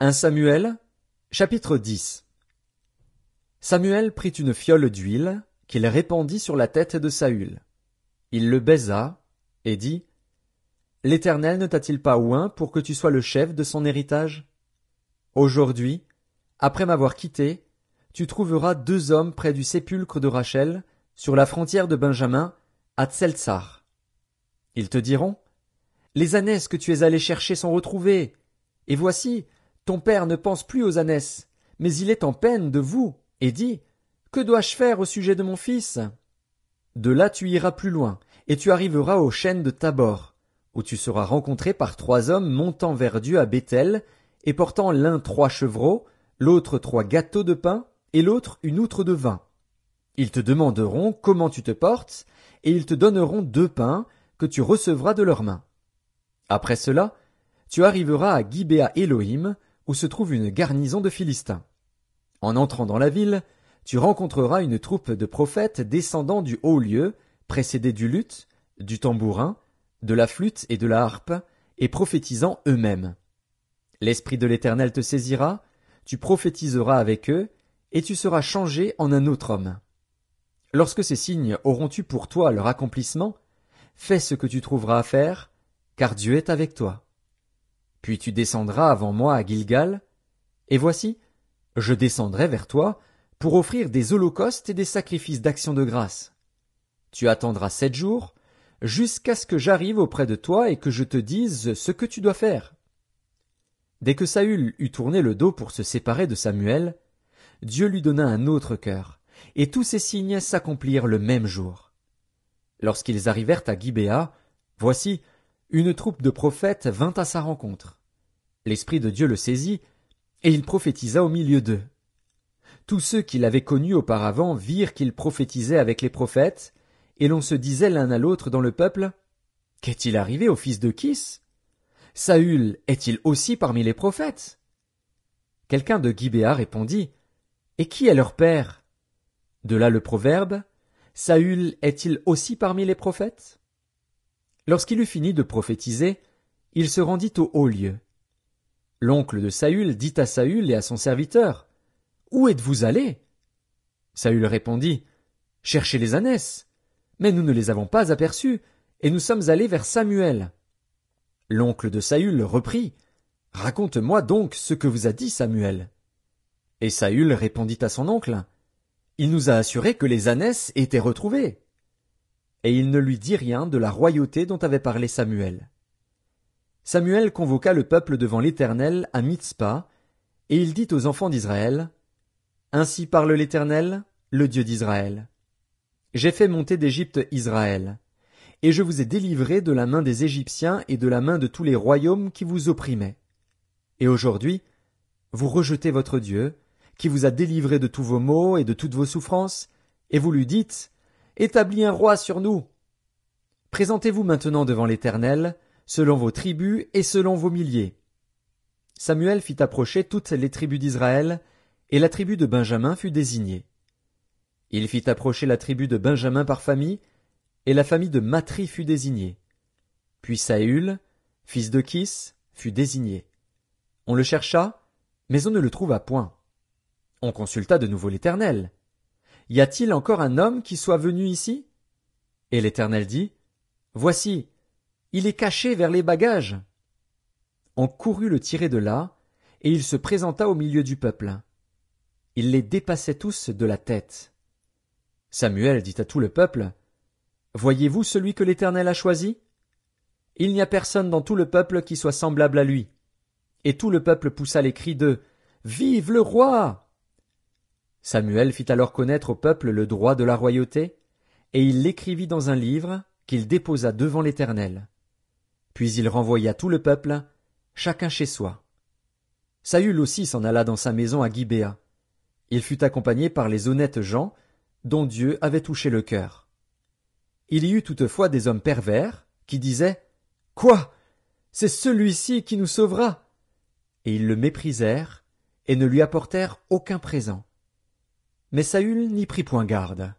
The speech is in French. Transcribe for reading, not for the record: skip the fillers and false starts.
1 Samuel, chapitre 10. Samuel prit une fiole d'huile, qu'il répandit sur la tête de Saül. Il le baisa, et dit, « L'Éternel ne t'a-t-il pas oint pour que tu sois le chef de son héritage? Aujourd'hui, après m'avoir quitté, tu trouveras 2 hommes près du sépulcre de Rachel, sur la frontière de Benjamin, à Tseltsar. Ils te diront, « Les ânesses que tu es allé chercher sont retrouvées, et voici, ton père ne pense plus aux ânesses, mais il est en peine de vous, et dit, « Que dois-je faire au sujet de mon fils ?» De là tu iras plus loin, et tu arriveras aux chênes de Tabor, où tu seras rencontré par 3 hommes montant vers Dieu à Béthel, et portant l'un 3 chevreaux, l'autre 3 gâteaux de pain, et l'autre une outre de vin. Ils te demanderont comment tu te portes, et ils te donneront 2 pains, que tu recevras de leurs mains. Après cela, tu arriveras à Gibéa Elohim, où se trouve une garnison de Philistins. En entrant dans la ville, tu rencontreras une troupe de prophètes descendant du haut lieu, précédés du luth, du tambourin, de la flûte et de la harpe, et prophétisant eux-mêmes. L'Esprit de l'Éternel te saisira, tu prophétiseras avec eux, et tu seras changé en un autre homme. Lorsque ces signes auront eu pour toi leur accomplissement, fais ce que tu trouveras à faire, car Dieu est avec toi. Puis tu descendras avant moi à Gilgal, et voici, je descendrai vers toi pour offrir des holocaustes et des sacrifices d'action de grâce. Tu attendras 7 jours, jusqu'à ce que j'arrive auprès de toi et que je te dise ce que tu dois faire. Dès que Saül eut tourné le dos pour se séparer de Samuel, Dieu lui donna un autre cœur, et tous ces signes s'accomplirent le même jour. Lorsqu'ils arrivèrent à Gibéa, voici, une troupe de prophètes vint à sa rencontre. L'Esprit de Dieu le saisit, et il prophétisa au milieu d'eux. Tous ceux qui l'avaient connu auparavant virent qu'il prophétisait avec les prophètes, et l'on se disait l'un à l'autre dans le peuple, « Qu'est-il arrivé au fils de Kis? Saül est-il aussi parmi les prophètes ?» Quelqu'un de Gibéa répondit, « Et qui est leur père ?» De là le proverbe, « Saül est-il aussi parmi les prophètes ?» Lorsqu'il eut fini de prophétiser, il se rendit au haut lieu. L'oncle de Saül dit à Saül et à son serviteur, « Où êtes-vous allés ?» Saül répondit, « Cherchez les ânesses. » Mais nous ne les avons pas aperçus, et nous sommes allés vers Samuel. L'oncle de Saül reprit, « Raconte-moi donc ce que vous a dit Samuel. » Et Saül répondit à son oncle, « Il nous a assuré que les ânesses étaient retrouvées. » Et il ne lui dit rien de la royauté dont avait parlé Samuel. Samuel convoqua le peuple devant l'Éternel à Mitzpa, et il dit aux enfants d'Israël, « Ainsi parle l'Éternel, le Dieu d'Israël. J'ai fait monter d'Égypte Israël, et je vous ai délivrés de la main des Égyptiens et de la main de tous les royaumes qui vous opprimaient. Et aujourd'hui, vous rejetez votre Dieu, qui vous a délivré de tous vos maux et de toutes vos souffrances, et vous lui dites, « Établis un roi sur nous. » Présentez-vous maintenant devant l'Éternel, selon vos tribus et selon vos milliers. Samuel fit approcher toutes les tribus d'Israël, et la tribu de Benjamin fut désignée. Il fit approcher la tribu de Benjamin par famille, et la famille de Matri fut désignée. Puis Saül, fils de Kis, fut désigné. On le chercha, mais on ne le trouva point. On consulta de nouveau l'Éternel. Y a-t-il encore un homme qui soit venu ici? Et l'Éternel dit, Voici, il est caché vers les bagages. On courut le tirer de là, et il se présenta au milieu du peuple. Il les dépassait tous de la tête. Samuel dit à tout le peuple, Voyez-vous celui que l'Éternel a choisi? Il n'y a personne dans tout le peuple qui soit semblable à lui. Et tout le peuple poussa les cris de Vive le roi! Samuel fit alors connaître au peuple le droit de la royauté, et il l'écrivit dans un livre qu'il déposa devant l'Éternel. Puis il renvoya tout le peuple, chacun chez soi. Saül aussi s'en alla dans sa maison à Gibéa. Il fut accompagné par les honnêtes gens, dont Dieu avait touché le cœur. Il y eut toutefois des hommes pervers, qui disaient, « Quoi? C'est celui-ci qui nous sauvera! » Et ils le méprisèrent, et ne lui apportèrent aucun présent. Mais Saül n'y prit point garde.